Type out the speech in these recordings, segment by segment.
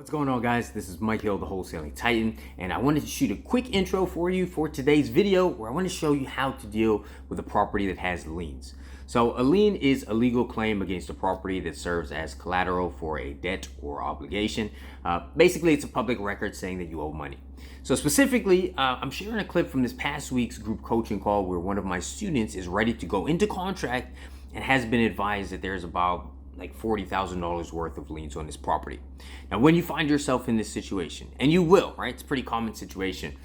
What's going on, guys? This is Mike Hill, the Wholesaling Titan, and I wanted to shoot a quick intro for you for today's video where I want to show you how to deal with a property that has liens. So a lien is a legal claim against a property that serves as collateral for a debt or obligation. Basically, it's a public record saying that you owe money. So specifically, I'm sharing a clip from this past week's group coaching call where one of my students is ready to go into contract and has been advised that there's about like $40,000 worth of liens on this property. Now, when you find yourself in this situation, and you will, right? It's a pretty common situation.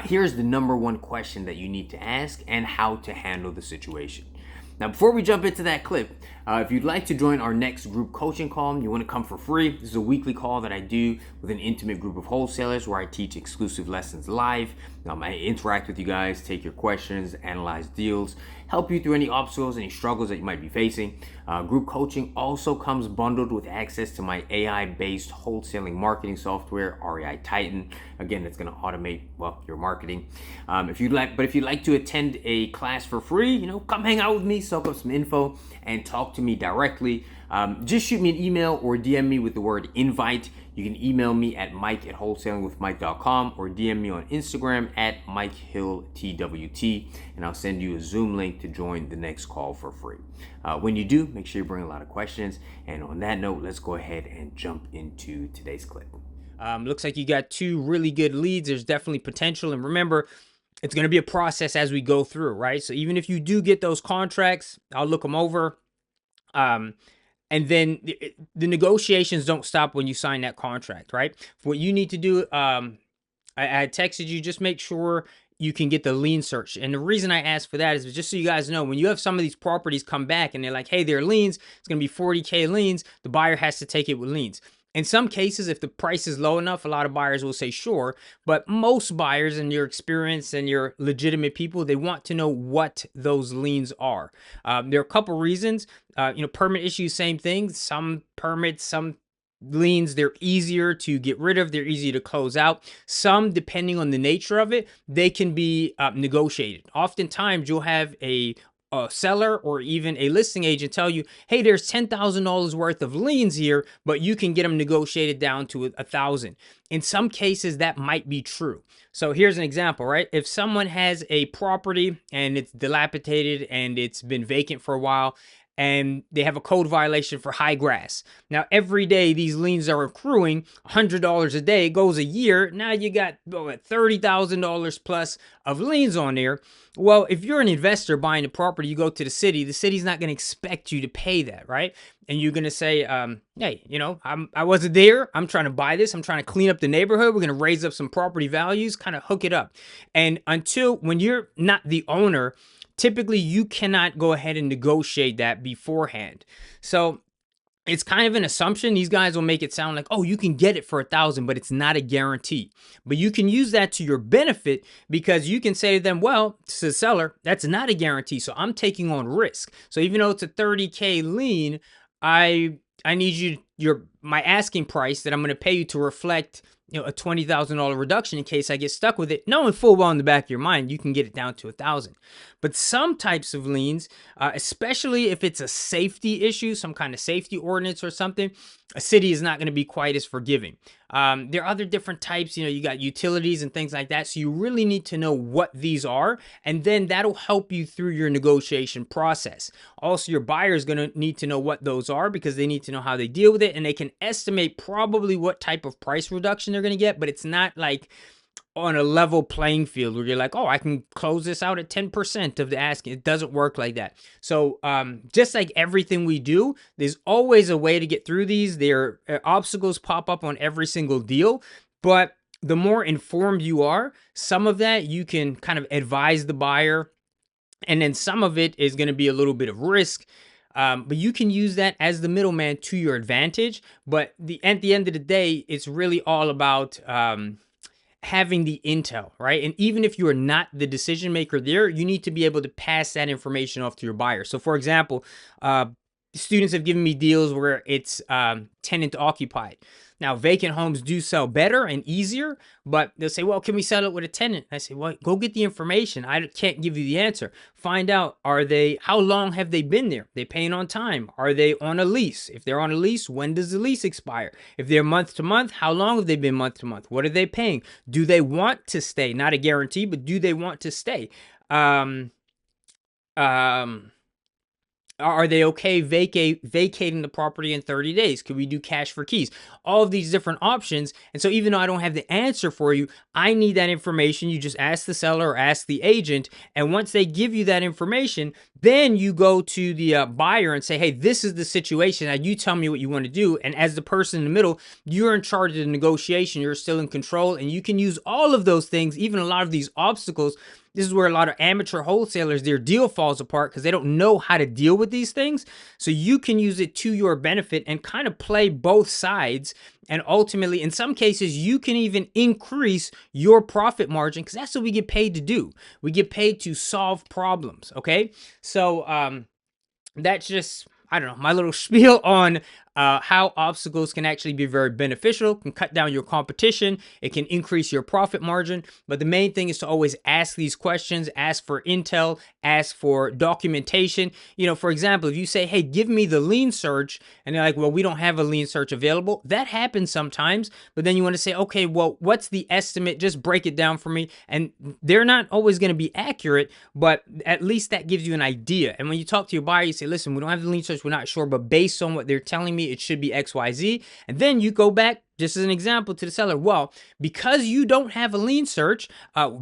Here's the number one question that you need to ask and how to handle the situation. Now, before we jump into that clip, if you'd like to join our next group coaching call, you want to come for free. This is a weekly call that I do with an intimate group of wholesalers where I teach exclusive lessons live. I interact with you guys, take your questions, analyze deals, help you through any obstacles, any struggles that you might be facing. Group coaching also comes bundled with access to my AI-based wholesaling marketing software, REI Titan. Again, that's going to automate, well, your marketing. If you'd like to attend a class for free, come hang out with me, soak up some info, and talk to me directly. Just shoot me an email or DM me with the word invite. You can email me at mike@wholesalingwithmike.com or DM me on Instagram at MikeHillTWT, and I'll send you a Zoom link to join the next call for free. When you do, make sure you bring a lot of questions. And on that note, let's go ahead and jump into today's clip. Looks like you got two really good leads. There's definitely potential. And remember, it's going to be a process as we go through, right? So even if you do get those contracts, I'll look them over. And then the negotiations don't stop when you sign that contract, right? What you need to do, I texted you, just make sure you can get the lien search. And the reason I asked for that is just so you guys know, when you have some of these properties come back and they're like, hey, they're liens, it's going to be 40K liens, the buyer has to take it with liens. In some cases, if the price is low enough, a lot of buyers will say sure, but most buyers, in your experience and your legitimate people, they want to know what those liens are. There are a couple reasons. Permit issues, same thing. Some permits, some liens, they're easier to get rid of, they're easier to close out. Some, depending on the nature of it, they can be negotiated. Oftentimes, you'll have a seller or even a listing agent tell you, hey, there's $10,000 worth of liens here, but you can get them negotiated down to $1,000. In some cases, that might be true. So here's an example, right? If someone has a property and it's dilapidated and it's been vacant for a while, and they have a code violation for high grass. Now, every day these liens are accruing $100 a day. It goes a year. Now you got $30,000 plus of liens on there. Well, if you're an investor buying a property, you go to the city's not going to expect you to pay that, right? And you're going to say, hey, I wasn't there. I'm trying to buy this. I'm trying to clean up the neighborhood. We're going to raise up some property values, kind of hook it up. And when you're not the owner, typically you cannot go ahead and negotiate that beforehand. So it's kind of an assumption. These guys will make it sound like, oh, you can get it for $1,000, but it's not a guarantee. But you can use that to your benefit because you can say to them, well, to the seller, that's not a guarantee. So I'm taking on risk. So even though it's a 30K lien, I need my asking price that I'm going to pay you to reflect a $20,000 reduction in case I get stuck with it, knowing full well in the back of your mind, you can get it down to $1,000. But some types of liens, especially if it's a safety issue, some kind of safety ordinance or something, a city is not going to be quite as forgiving. There are other different types, you got utilities and things like that. So you really need to know what these are, and then that'll help you through your negotiation process. Also, your buyer is going to need to know what those are because they need to know how they deal with it, and they can estimate probably what type of price reduction they're going to get, but it's not like on a level playing field where you're like, oh, I can close this out at 10% of the asking. It doesn't work like that. So just like everything we do, there's always a way to get through these. Obstacles pop up on every single deal, but the more informed you are, some of that you can kind of advise the buyer, and then some of it is going to be a little bit of risk. But you can use that as the middleman to your advantage. But at the end of the day, it's really all about having the intel, right? And even if you are not the decision maker there, you need to be able to pass that information off to your buyer. So for example, students have given me deals where it's tenant-occupied. Now, vacant homes do sell better and easier, but they'll say, well, can we sell it with a tenant? I say, well, go get the information. I can't give you the answer. Find out, how long have they been there? They paying on time? Are they on a lease? If they're on a lease, when does the lease expire? If they're month to month, how long have they been month to month? What are they paying? Do they want to stay? Not a guarantee, but do they want to stay? Are they okay vacating the property in 30 days? Could we do cash for keys? All of these different options. And so even though I don't have the answer for you, I need that information. You just ask the seller or ask the agent. And once they give you that information, then you go to the buyer and say, hey, this is the situation. Now you tell me what you want to do. And as the person in the middle, you're in charge of the negotiation. You're still in control. And you can use all of those things, even a lot of these obstacles. This is where a lot of amateur wholesalers, their deal falls apart because they don't know how to deal with these things. So you can use it to your benefit and kind of play both sides. And ultimately, in some cases, you can even increase your profit margin because that's what we get paid to do. We get paid to solve problems. Okay. So that's just, I don't know, my little spiel on how obstacles can actually be very beneficial, can cut down your competition, it can increase your profit margin. But the main thing is to always ask these questions, ask for intel, ask for documentation. You know, for example, if you say, hey, give me the lien search, and they're like, well, we don't have a lien search available. That happens sometimes, but then you want to say, okay, well, what's the estimate? Just break it down for me. And they're not always going to be accurate, but at least that gives you an idea. And when you talk to your buyer, you say, listen, we don't have the lien search, we're not sure, but based on what they're telling me, it should be XYZ. And then you go back, just as an example, to the seller. Well, because you don't have a lien search,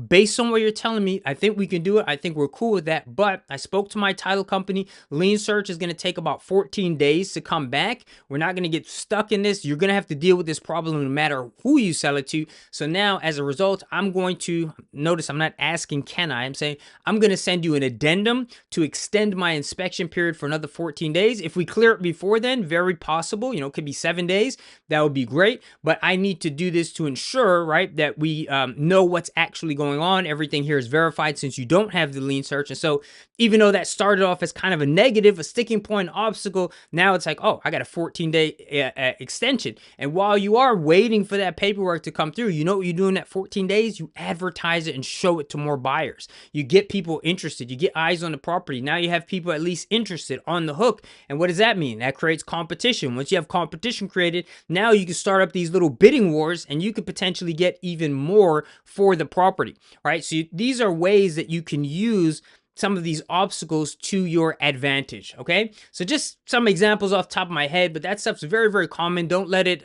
based on what you're telling me, I think we can do it. I think we're cool with that. But I spoke to my title company. Lien search is going to take about 14 days to come back. We're not going to get stuck in this. You're going to have to deal with this problem no matter who you sell it to. So now, as a result, I'm going to, notice I'm not asking can I, I'm saying I'm going to send you an addendum to extend my inspection period for another 14 days. If we clear it before then, very possible, you know, it could be 7 days. That would be great. But I need to do this to ensure, right, that we know what's actually going on. Everything here is verified since you don't have the lien search. And so even though that started off as kind of a negative, a sticking point, obstacle, now it's like, oh, I got a 14-day extension. And while you are waiting for that paperwork to come through, you know what you do in that 14 days? You advertise it and show it to more buyers. You get people interested. You get eyes on the property. Now you have people at least interested, on the hook. And what does that mean? That creates competition. Once you have competition created, now you can start up these little bidding wars and you could potentially get even more for the property, right? So these are ways that you can use some of these obstacles to your advantage. Okay, so just some examples off the top of my head, but that stuff's very, very common. Don't let it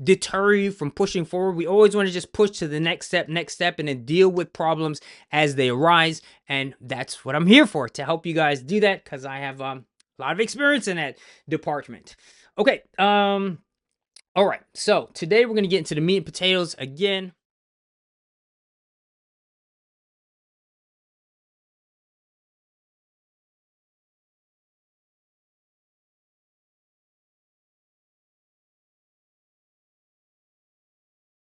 deter you from pushing forward. We always want to just push to the next step, and then deal with problems as they arise. And that's what I'm here for, to help you guys do that, because I have a lot of experience in that department. Okay, all right, so today we're going to get into the meat and potatoes again.